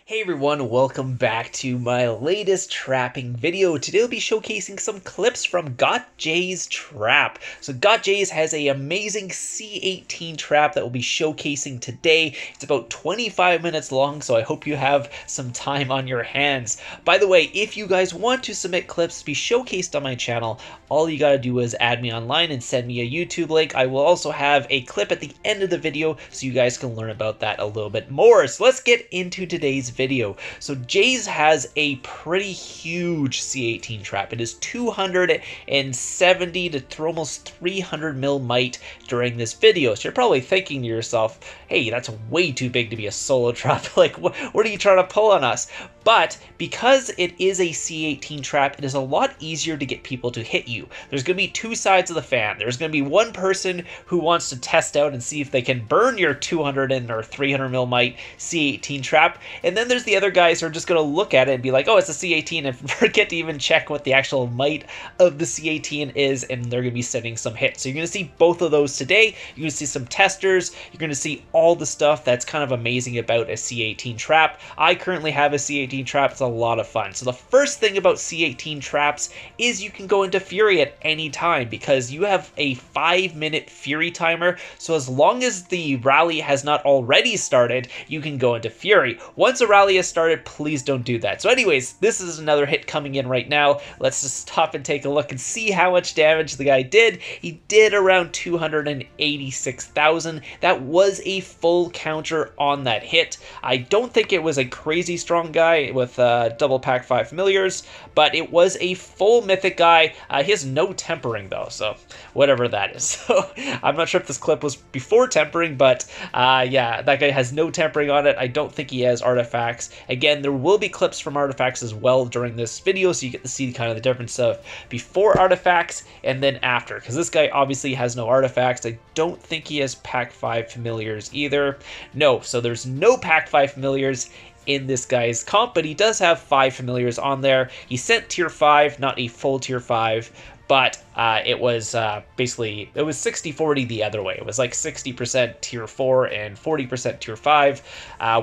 Hey everyone, welcome back to my latest trapping video. Today I'll be showcasing some clips from GotJ's trap. So GotJ's has an amazing C18 trap that we'll be showcasing today. It's about 25 minutes long, so I hope you have some time on your hands. By the way, if you guys want to submit clips to be showcased on my channel, all you gotta do is add me online and send me a YouTube link. I will also have a clip at the end of the video so you guys can learn about that a little bit more. So let's get into today's video. So Jay's has a pretty huge C18 trap. It is 270 to almost 300 mil mite during this video. So you're probably thinking to yourself, hey, that's way too big to be a solo trap. Like, what are you trying to pull on us? But because it is a C18 trap, it is a lot easier to get people to hit you. There's going to be two sides of the fan. There's going to be one person who wants to test out and see if they can burn your 200 or 300 mil mite C18 trap, and then there's the other guys who are just going to look at it and be like, oh, it's a C18, and forget to even check what the actual mite of the C18 is, and they're going to be sending some hits. So you're going to see both of those today. You're going to see some testers. You're going to see all the stuff that's kind of amazing about a C18 trap. I currently have a C18 trap. It's a lot of fun. So the first thing about C18 traps is you can go into Fury at any time because you have a 5-minute Fury timer. So as long as the rally has not already started, you can go into Fury. Once a rally has started, please don't do that. So anyways, this is another hit coming in right now. Let's just stop and take a look and see how much damage the guy did. He did around 286,000. That was a full counter on that hit. I don't think it was a crazy strong guy with double pack 5 familiars, but it was a full mythic guy. He has no tempering though, so whatever that is. So I'm not sure if this clip was before tempering, but yeah, that guy has no tempering on it. I don't think he has artifacts. Again, there will be clips from artifacts as well during this video, so you get to see kind of the difference of before artifacts and then after, because this guy obviously has no artifacts. I don't think he has pack 5 familiars either. No, so there's no pack 5 familiars in this guy's comp, but he does have 5 familiars on there. He sent tier 5, not a full tier 5, but it was basically, it was 60-40 the other way. It was like 60% tier 4 and 40% tier 5,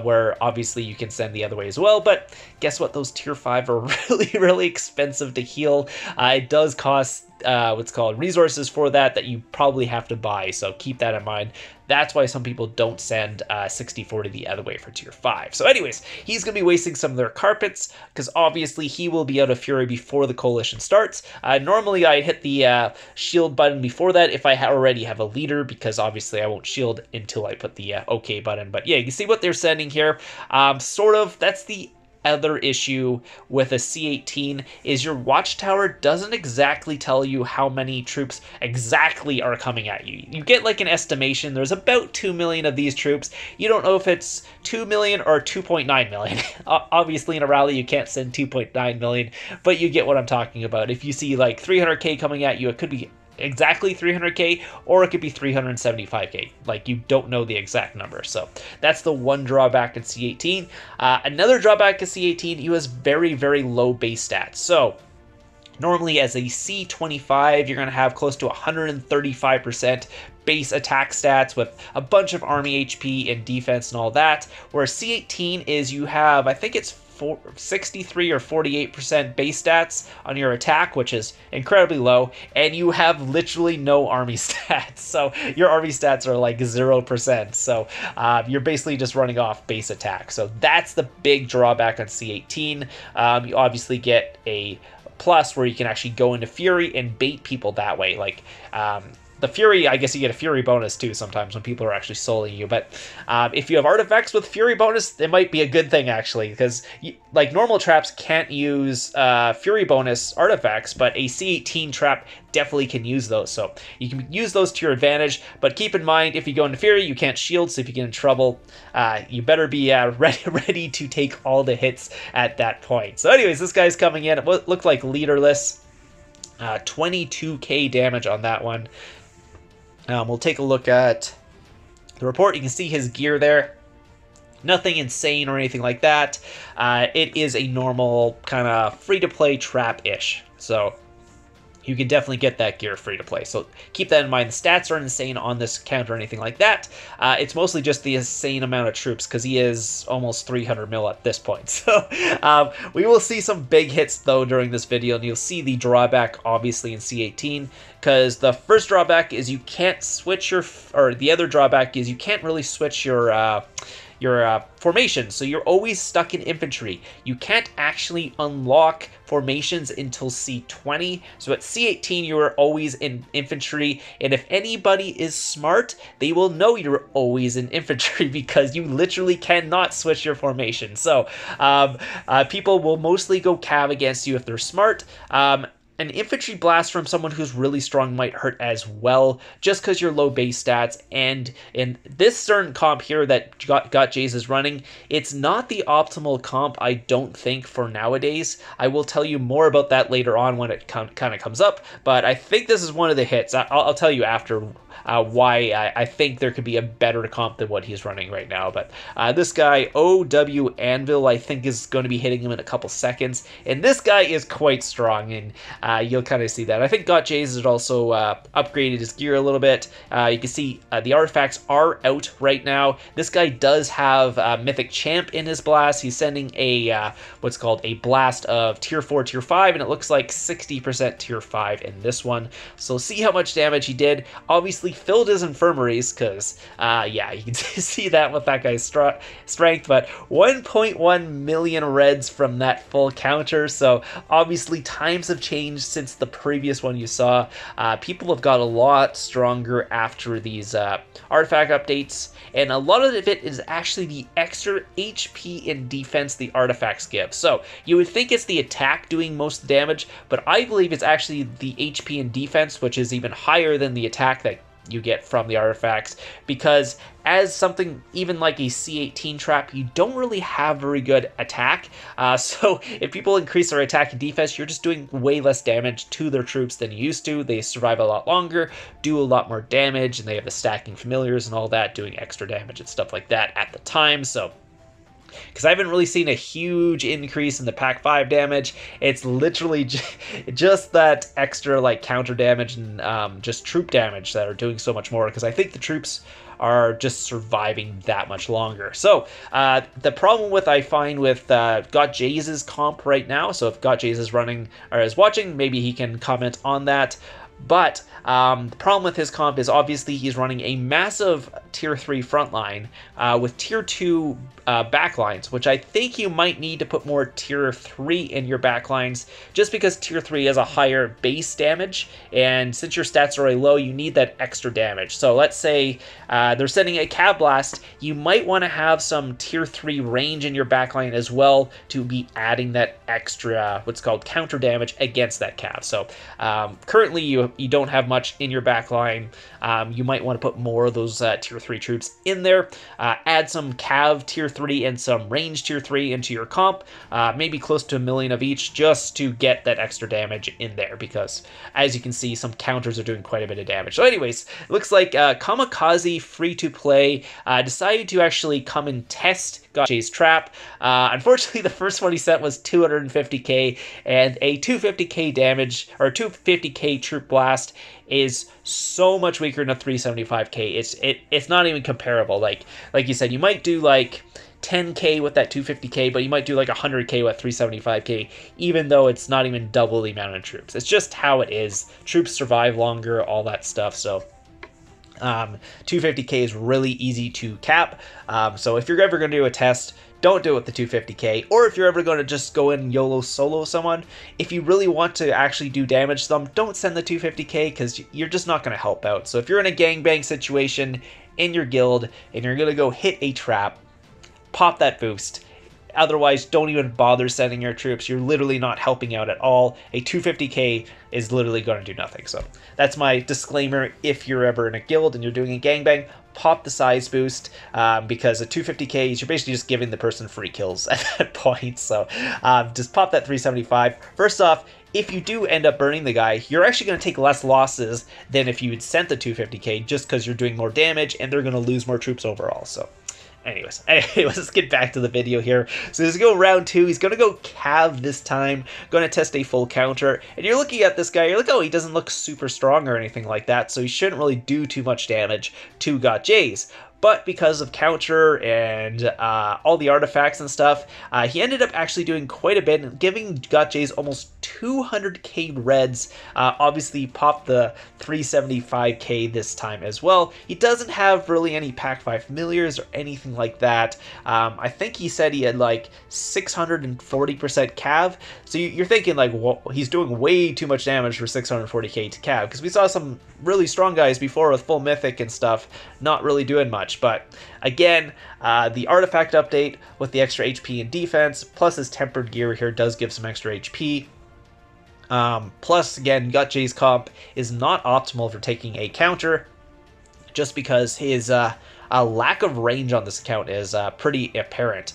where obviously you can send the other way as well, but guess what? Those tier 5 are really expensive to heal. It does cost what's called resources for that you probably have to buy, so keep that in mind. That's why some people don't send 60-40 the other way for tier 5. So anyways, he's going to be wasting some of their carpets because obviously he will be out of Fury before the coalition starts. Normally I hit the shield button before that if I already have a leader, because obviously I won't shield until I put the OK button. But yeah, you can see what they're sending here. Sort of, that's the other issue with a C18 is your watchtower doesn't exactly tell you how many troops exactly are coming at you. You get like an estimation. There's about 2 million of these troops. You don't know if it's 2 million or 2.9 million. Obviously in a rally you can't send 2.9 million, but you get what I'm talking about. If you see like 300k coming at you, it could be exactly 300k or it could be 375k. Like, you don't know the exact number. So that's the one drawback in C18. Another drawback in C18, he has very low base stats. So normally as a C25 you're going to have close to 135% base attack stats with a bunch of army HP and defense and all that, whereas C18 is, you have, I think it's 63 or 48% base stats on your attack, which is incredibly low, and you have literally no army stats. So your army stats are like 0%. So you're basically just running off base attack. So that's the big drawback on C18. You obviously get a plus where you can actually go into Fury and bait people that way. Like, the Fury, I guess you get a Fury bonus too sometimes when people are actually soloing you. But if you have artifacts with Fury bonus, it might be a good thing actually, because like normal traps can't use Fury bonus artifacts, but a C18 trap definitely can use those. So you can use those to your advantage, but keep in mind, if you go into Fury, you can't shield, so if you get in trouble, you better be ready to take all the hits at that point. So anyways, this guy's coming in. It looked like leaderless. 22k damage on that one. We'll take a look at the report. You can see his gear there. Nothing insane or anything like that. It is a normal kind of free-to-play trap-ish. So you can definitely get that gear free to play. So keep that in mind. The stats aren't insane on this count or anything like that. It's mostly just the insane amount of troops because he is almost 300 mil at this point. So we will see some big hits though during this video, and you'll see the drawback obviously in C18, because the first drawback is you can't switch or the other drawback is you can't really switch your formation, so you're always stuck in infantry. You can't actually unlock formations until C20, so at C18 you are always in infantry, and if anybody is smart, they will know you're always in infantry because you literally cannot switch your formation. So people will mostly go cav against you if they're smart. An infantry blast from someone who's really strong might hurt as well, just because you're low base stats. And in this certain comp here that Got Jays is running, it's not the optimal comp, I don't think, for nowadays. I will tell you more about that later on when it kind of comes up, but I think this is one of the hits. I'll tell you after why I think there could be a better comp than what he's running right now. But this guy, OW Anvil, I think is going to be hitting him in a couple seconds. And this guy is quite strong, and you'll kind of see that. I think Got Jays has also upgraded his gear a little bit. You can see the artifacts are out right now. This guy does have Mythic Champ in his blast. He's sending a what's called a blast of tier 4, tier 5, and it looks like 60% tier 5 in this one. So see how much damage he did. Obviously filled his infirmaries because, yeah, you can see that with that guy's strength, but 1.1 million reds from that full counter. So obviously times have changed since the previous one you saw. People have got a lot stronger after these artifact updates, and a lot of it is actually the extra HP and defense the artifacts give. So you would think it's the attack doing most of the damage, but I believe it's actually the HP and defense, which is even higher than the attack that you get from the artifacts, because as something even like a C18 trap, you don't really have very good attack. So if people increase their attack and defense, you're just doing way less damage to their troops than you used to. They survive a lot longer, do a lot more damage, and they have the stacking familiars and all that, doing extra damage and stuff like that at the time. So because I haven't really seen a huge increase in the Pack 5 damage. It's literally just that extra like counter damage and just troop damage that are doing so much more, because I think the troops are just surviving that much longer. So the problem I find with Got Jays' comp right now, so if Got Jays is running or is watching, maybe he can comment on that. But the problem with his comp is obviously he's running a massive tier 3 frontline with tier 2 backlines, which I think you might need to put more tier 3 in your backlines, just because tier 3 has a higher base damage, and since your stats are really low, you need that extra damage. So let's say they're sending a Cav Blast, you might want to have some tier 3 range in your backline as well to be adding that extra, what's called counter damage against that Cav. So currently you don't have much in your backline. You might want to put more of those tier 3 troops in there. Add some Cav tier 3 and some range tier 3 into your comp, maybe close to 1 million of each, just to get that extra damage in there, because as you can see, some counters are doing quite a bit of damage. So anyways, it looks like Kamikaze free to play decided to actually come and test Got Jay's trap. Unfortunately, the first one he sent was 250k, and a 250k damage or 250k troop blast is so much weaker than a 375k. It's not even comparable. Like you said, you might do like 10k with that 250k, but you might do like 100k with 375k, even though it's not even double the amount of troops. It's just how it is. Troops survive longer, all that stuff. So 250k is really easy to cap. So if you're ever going to do a test, don't do it with the 250k, or if you're ever going to just go in and YOLO solo someone, if you really want to actually do damage to them, don't send the 250k, because you're just not going to help out. So if you're in a gangbang situation in your guild and you're going to go hit a trap, pop that boost. Otherwise, don't even bother sending your troops. You're literally not helping out at all. A 250k is literally going to do nothing. So that's my disclaimer. If you're ever in a guild and you're doing a gangbang, pop the size boost, because a 250k is you're basically just giving the person free kills at that point. So just pop that 375. First off, if you do end up burning the guy, you're actually going to take less losses than if you had sent the 250k, just because you're doing more damage and they're going to lose more troops overall. So anyways, let's get back to the video here. So he's going to go round 2. He's going to go Cav this time. Going to test a full counter. And you're looking at this guy, you're like, oh, he doesn't look super strong or anything like that, so he shouldn't really do too much damage to Gotjays. But because of counter and all the artifacts and stuff, he ended up actually doing quite a bit, giving Gotjays almost 200k reds. Obviously popped the 375k this time as well. He doesn't have really any Pack 5 familiars or anything like that. I think he said he had like 640% cav. So you're thinking like, well, he's doing way too much damage for 640k to cav, because we saw some really strong guys before with full mythic and stuff not really doing much. But again, the artifact update with the extra HP and defense, plus his tempered gear here does give some extra HP. Plus, again, Gotjay's comp is not optimal for taking a counter, just because his lack of range on this account is pretty apparent.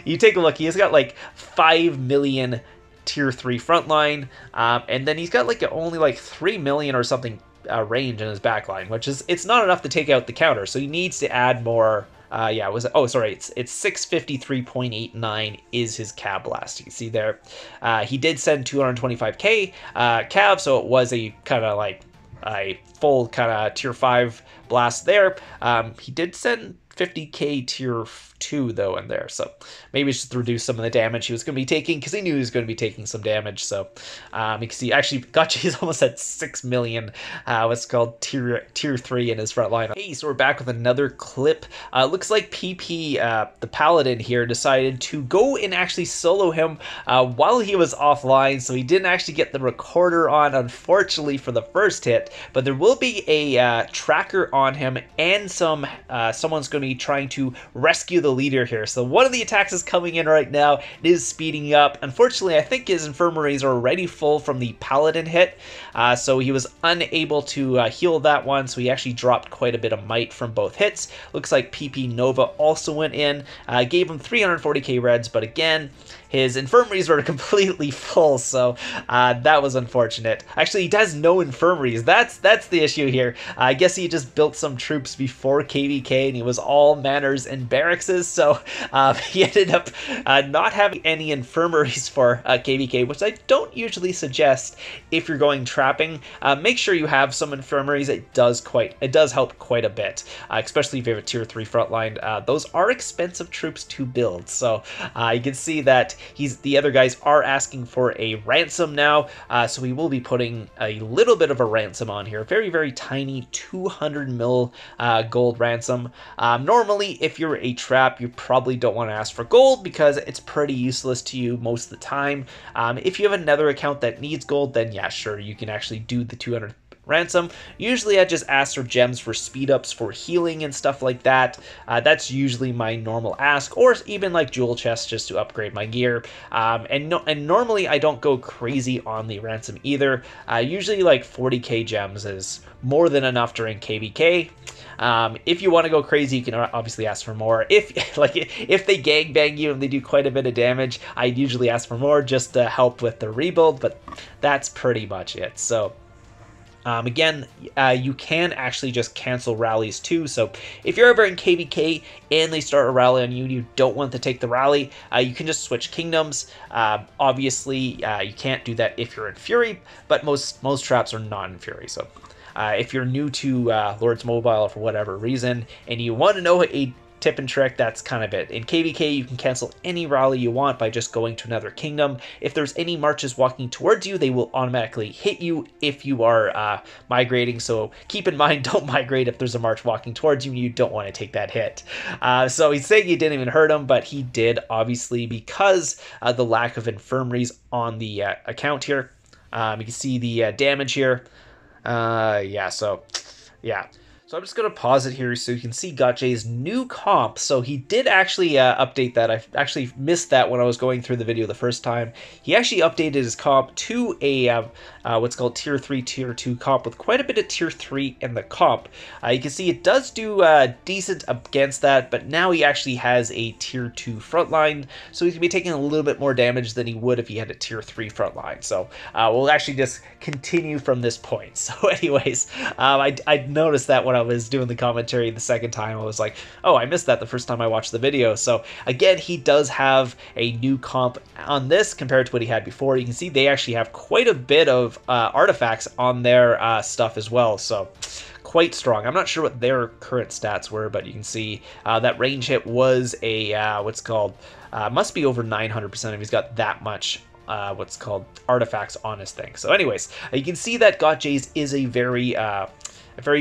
You take a look, he's got like 5 million tier 3 frontline, and then he's got like only like 3 million or something range in his backline, which is, it's not enough to take out the counter, so he needs to add more. It's 653.89 is his cav blast. You can see there. He did send 225k cav, so it was a kind of like a full kind of tier 5 blast there. He did send 50k tier 2 though in there, so maybe it's just to reduce some of the damage he was going to be taking, because he knew he was going to be taking some damage. So you can see actually Gotcha's almost at 6 million what's called tier 3 in his front line. Hey, so we're back with another clip. Looks like PP the Paladin here decided to go and actually solo him while he was offline, so he didn't actually get the recorder on, unfortunately, for the first hit, but there will be a tracker on him, and someone's going to be trying to rescue the leader here. So one of the attacks is coming in right now. It is speeding up. Unfortunately, I think his infirmaries are already full from the Paladin hit, so he was unable to heal that one, so he actually dropped quite a bit of might from both hits. Looks like PP Nova also went in, gave him 340k reds, but again, his infirmaries were completely full, so that was unfortunate. Actually, he has no infirmaries. That's the issue here. I guess he just built some troops before KVK, and he was all manors and barracks, so he ended up not having any infirmaries for KVK, which I don't usually suggest if you're going trapping. Make sure you have some infirmaries. It does help quite a bit, especially if you have a tier 3 frontline. Those are expensive troops to build, so you can see that the other guys are asking for a ransom now, so we will be putting a little bit of a ransom on here. Very, very tiny 200 mil gold ransom. Normally, if you're a trap, you probably don't want to ask for gold because it's pretty useless to you most of the time. If you have another account that needs gold, then yeah, sure, you can actually do the 200 ransom. Usually I just ask for gems for speed ups for healing and stuff like that. That's usually my normal ask, or even like jewel chests just to upgrade my gear. And normally I don't go crazy on the ransom either. Usually like 40k gems is more than enough during KVK. If you want to go crazy, you can obviously ask for more. If they gangbang you and they do quite a bit of damage, I usually ask for more just to help with the rebuild, but that's pretty much it. So again, you can actually just cancel rallies too, so if you're ever in KVK and they start a rally on you and you don't want to take the rally, you can just switch kingdoms. Obviously, you can't do that if you're in Fury, but most traps are not in Fury, so if you're new to Lord's Mobile for whatever reason and you want to know a tip and trick, that's kind of it. In KVK, you can cancel any rally you want by just going to another kingdom. If there's any marches walking towards you, they will automatically hit you if you are migrating, so keep in mind, don't migrate if there's a march walking towards you and you don't want to take that hit. So he's saying he didn't even hurt him, but he did, obviously, because the lack of infirmaries on the account here. You can see the damage here. So I'm just going to pause it here so you can see Gotjay's new comp. So he did actually update that. I actually missed that when I was going through the video the first time. He actually updated his comp to a what's called tier 3, tier 2 comp with quite a bit of tier 3 in the comp. You can see it does do decent against that, but now he actually has a tier 2 frontline, so he's going to be taking a little bit more damage than he would if he had a tier 3 frontline. So we'll actually just continue from this point. So anyways, I noticed that when I was doing the commentary the second time, I was like, oh, I missed that the first time I watched the video. So again, he does have a new comp on this compared to what he had before. You can see they actually have quite a bit of artifacts on their stuff as well. So quite strong. I'm not sure what their current stats were, but you can see that range hit was a what's called must be over 900% if he's got that much what's called artifacts on his thing. So anyways, you can see that Gotjays is a very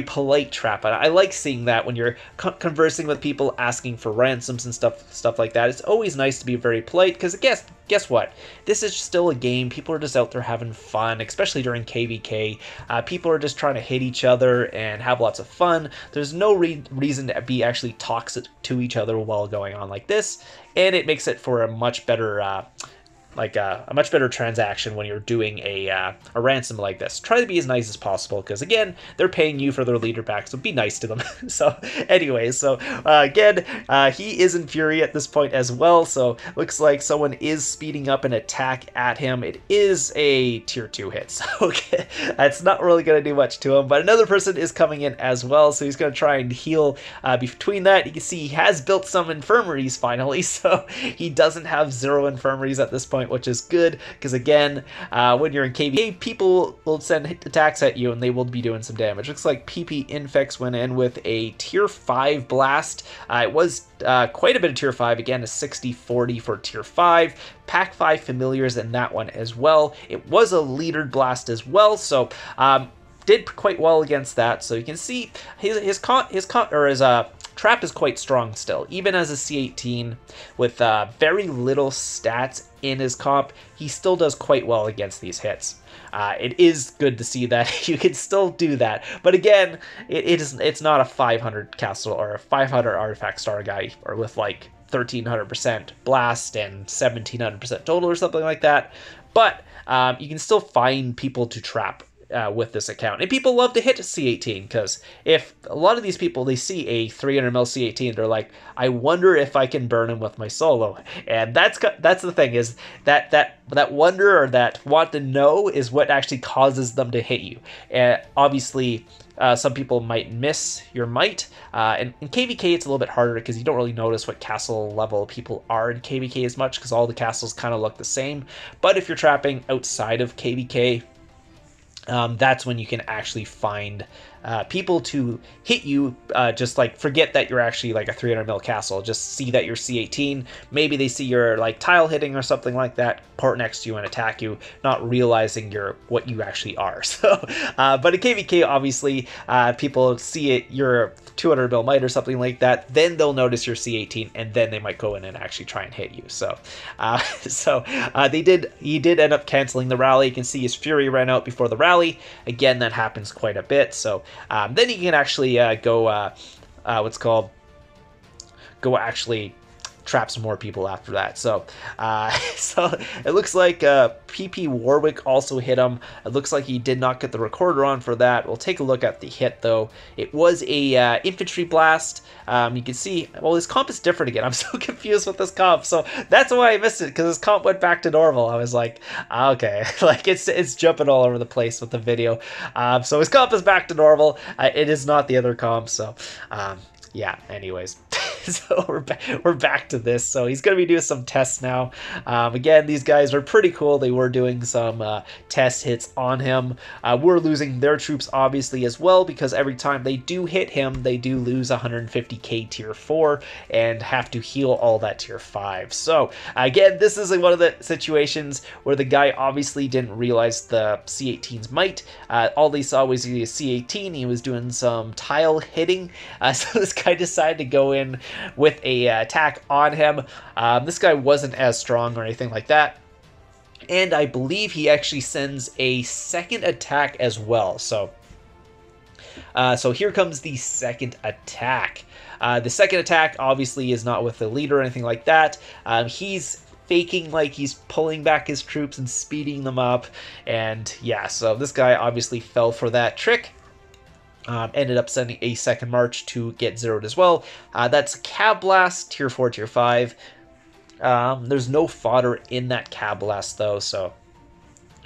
polite trap. And I like seeing that when you're conversing with people, asking for ransoms and stuff like that. It's always nice to be very polite, because guess what? This is still a game. People are just out there having fun, especially during KVK. People are just trying to hit each other and have lots of fun. There's no reason to be actually toxic to each other while going on like this, and it makes it for a much better a much better transaction when you're doing a ransom like this. Try to be as nice as possible, because again, they're paying you for their leader back, so be nice to them. So anyways, so again, he is in Fury at this point as well, so looks like someone is speeding up an attack at him. It is a tier 2 hit, so okay, that's not really going to do much to him, but another person is coming in as well, so he's going to try and heal between that. You can see he has built some infirmaries finally, so he doesn't have 0 infirmaries at this point, which is good, because again, when you're in KVK, people will send attacks at you and they will be doing some damage. Looks like PP Infex went in with a tier 5 blast. It was quite a bit of tier 5, again, a 60-40 for tier 5. Pack 5 familiars in that one as well. It was a leadered blast as well, so did quite well against that. So you can see his trap is quite strong still. Even as a C18 with very little stats in his comp, he still does quite well against these hits. It is good to see that you can still do that. But again, it's not a 500 castle or a 500 artifact star guy, or with like 1300% blast and 1700% total or something like that. But you can still find people to trap with this account, and people love to hit C18, because if a lot of these people, they see a 300 mil C18, they're like, I wonder if I can burn him with my solo. And that's the thing, is that wonder, or that want to know, is what actually causes them to hit you. And obviously some people might miss your might, and in KVK it's a little bit harder, because you don't really notice what castle level people are in KVK as much, because all the castles kind of look the same. But if you're trapping outside of KVK, that's when you can actually find people to hit you. Just like forget that you're actually like a 300 mil castle, just see that you're C18. Maybe they see you're like tile hitting or something like that, part next to you and attack you, not realizing you're what you actually are. So but in KVK, obviously people see it, you're 200 mil might or something like that, then they'll notice you're C18, and then they might go in and actually try and hit you. So he did end up canceling the rally. You can see his Fury ran out before the rally. Again, that happens quite a bit. So then he can actually go actually trap some more people after that. So so it looks like PP Warwick also hit him. It looks like he did not get the recorder on for that. We'll take a look at the hit though. It was a infantry blast. You can see, well, his comp is different again. I'm so confused with this comp, so that's why I missed it, because his comp went back to normal. I was like, okay, like it's jumping all over the place with the video. So his comp is back to normal. It is not the other comp. So yeah, anyways. So we're back to this. So he's going to be doing some tests now. Again, these guys are pretty cool. They were doing some test hits on him. We're losing their troops obviously as well, because every time they do hit him, they do lose 150k tier 4 and have to heal all that tier 5. So again, this is one of the situations where the guy obviously didn't realize the C18's might. All they saw was the C18. He was doing some tile hitting. So this guy decided to go in with a attack on him. This guy wasn't as strong or anything like that, and I believe he actually sends a second attack as well. So here comes the second attack. The second attack obviously is not with the leader or anything like that. He's faking like he's pulling back his troops and speeding them up, and yeah, so this guy obviously fell for that trick. Ended up sending a second march to get zeroed as well. That's Cab Blast, tier 4, tier 5. There's no fodder in that Cab Blast though, so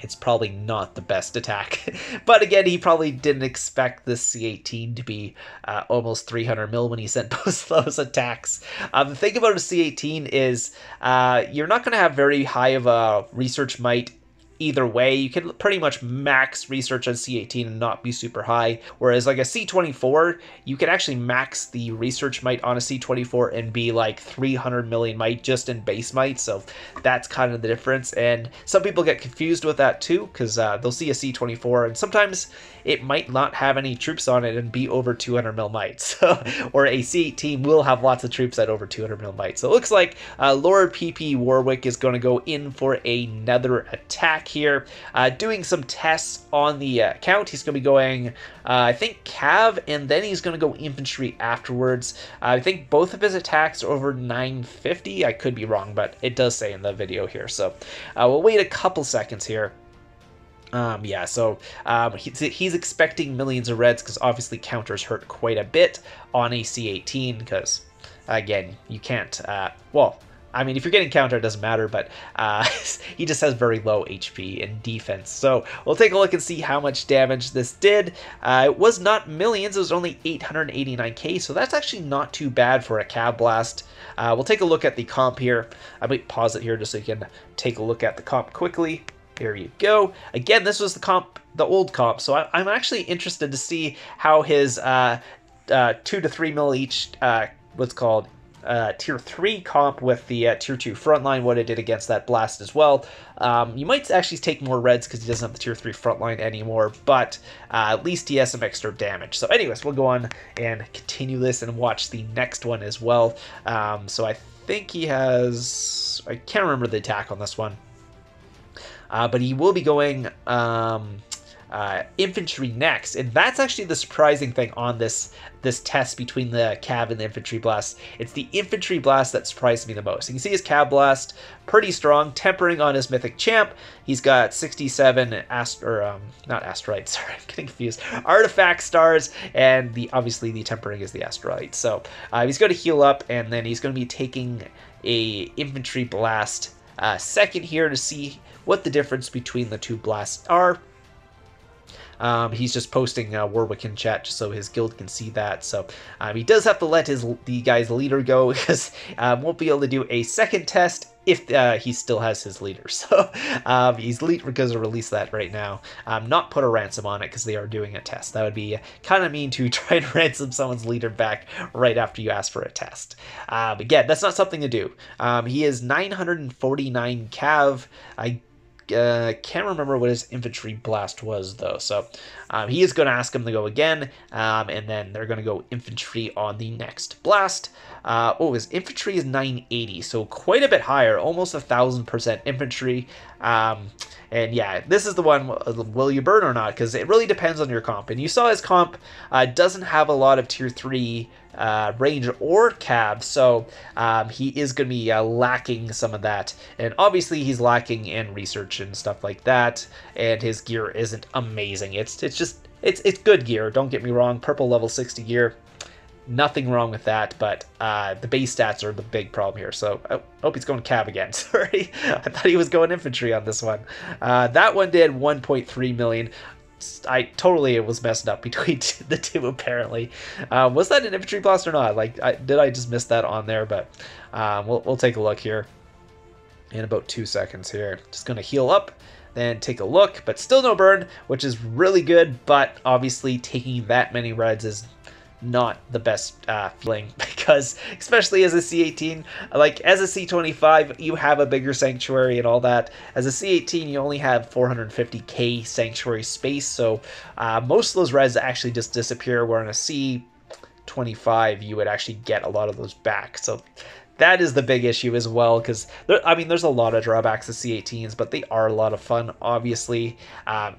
it's probably not the best attack. But again, he probably didn't expect this C18 to be almost 300 mil when he sent both those attacks. The thing about a C18 is you're not going to have very high of a research might either way. You can pretty much max research on C18 and not be super high, whereas like a C24, you can actually max the research might on a C24 and be like 300 million might just in base might, so that's kind of the difference. And some people get confused with that too, because they'll see a C24 and sometimes it might not have any troops on it and be over 200 mil might, so, or a C18 will have lots of troops at over 200 mil might. So it looks like Lord PP Warwick is going to go in for another attack here, doing some tests on the account. He's going to be going, I think, cav, and then he's going to go infantry afterwards. I think both of his attacks are over 950. I could be wrong, but it does say in the video here. So we'll wait a couple seconds here. Yeah, so he's expecting millions of reds because obviously counters hurt quite a bit on a C18 because, again, you can't, well, I mean, if you're getting counter, it doesn't matter, but he just has very low HP and defense. So we'll take a look and see how much damage this did. It was not millions, it was only 889k, so that's actually not too bad for a Cav Blast. We'll take a look at the comp here. I might pause it here just so you can take a look at the comp quickly. There you go. Again, this was the comp, the old comp, so I'm actually interested to see how his 2 to 3 mil each, what's called, tier 3 comp with the tier 2 frontline, what it did against that blast as well. You might actually take more reds because he doesn't have the tier 3 frontline anymore, but at least he has some extra damage. So anyways, we'll go on and continue this and watch the next one as well. So I think he has, I can't remember the attack on this one, but he will be going infantry next, and that's actually the surprising thing on this test between the Cav and the infantry blast. It's the infantry blast that surprised me the most. You can see his Cav blast, pretty strong, tempering on his mythic champ. He's got 67 not asteroids, sorry, I'm getting confused, artifact stars, and obviously the tempering is the asteroid. So he's going to heal up, and then he's going to be taking a infantry blast second here to see what the difference between the two blasts are. He's just posting Warwick in chat just so his guild can see that. So he does have to let the guy's leader go because won't be able to do a second test if he still has his leader. So he's going to release that right now. Not put a ransom on it because they are doing a test. That would be kind of mean to try to ransom someone's leader back right after you ask for a test. Again, that's not something to do. He is 949 cav. I can't remember what his infantry blast was though, so he is going to ask him to go again, and then they're going to go infantry on the next blast. Oh, his infantry is 980, so quite a bit higher, almost 1,000% infantry. And yeah, this is the one, will you burn or not? Because it really depends on your comp. And you saw his comp doesn't have a lot of tier 3 range or cav, so he is going to be lacking some of that. And obviously he's lacking in research and stuff like that, and his gear isn't amazing. It's good gear, don't get me wrong. Purple level 60 gear, nothing wrong with that, but the base stats are the big problem here. So I hope he's going cav again. Sorry, I thought he was going infantry on this one. That one did 1.3 million. It was messed up between the two apparently. Was that an infantry blast or not? Like, did I just miss that on there? But we'll take a look here in about 2 seconds here. Just gonna heal up, then take a look, but still no burn, which is really good. But obviously taking that many reds is not the best feeling, because especially as a C18, like as a C25 you have a bigger sanctuary and all that. As a C18 you only have 450k sanctuary space, so most of those reds actually just disappear, where on a C25 you would actually get a lot of those back. So that is the big issue as well, because there's a lot of drawbacks to C18s, but they are a lot of fun. Obviously,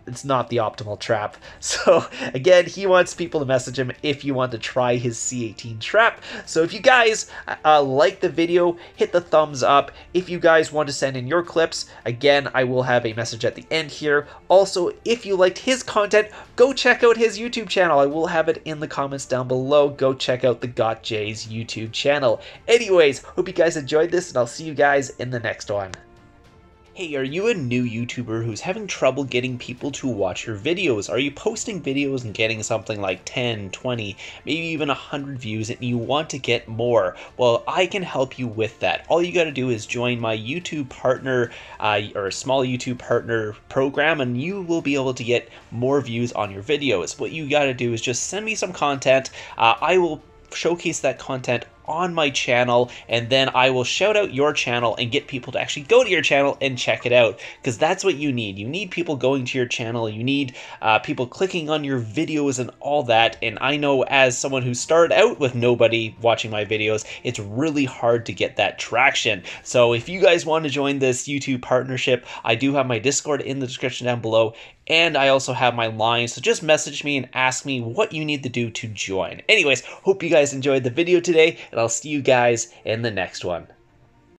it's not the optimal trap. So again, he wants people to message him if you want to try his C18 trap. So if you guys like the video, hit the thumbs up. If you guys want to send in your clips, again, I will have a message at the end here. Also, if you liked his content, go check out his YouTube channel. I will have it in the comments down below. Go check out the GotJ's YouTube channel. Anyways, hope you guys enjoyed this, and I'll see you guys in the next one. Hey, are you a new YouTuber who's having trouble getting people to watch your videos? Are you posting videos and getting something like 10, 20, maybe even 100 views and you want to get more? Well, I can help you with that. All you got to do is join my YouTube partner or small YouTube partner program and you will be able to get more views on your videos. What you got to do is just send me some content. I will showcase that content on my channel, and then I will shout out your channel and get people to actually go to your channel and check it out, because that's what you need. You need people going to your channel, you need people clicking on your videos and all that, and I know as someone who started out with nobody watching my videos, it's really hard to get that traction. So if you guys want to join this YouTube partnership, I do have my Discord in the description down below, and I also have my line, so just message me and ask me what you need to do to join. Anyways, hope you guys enjoyed the video today, and I'll see you guys in the next one.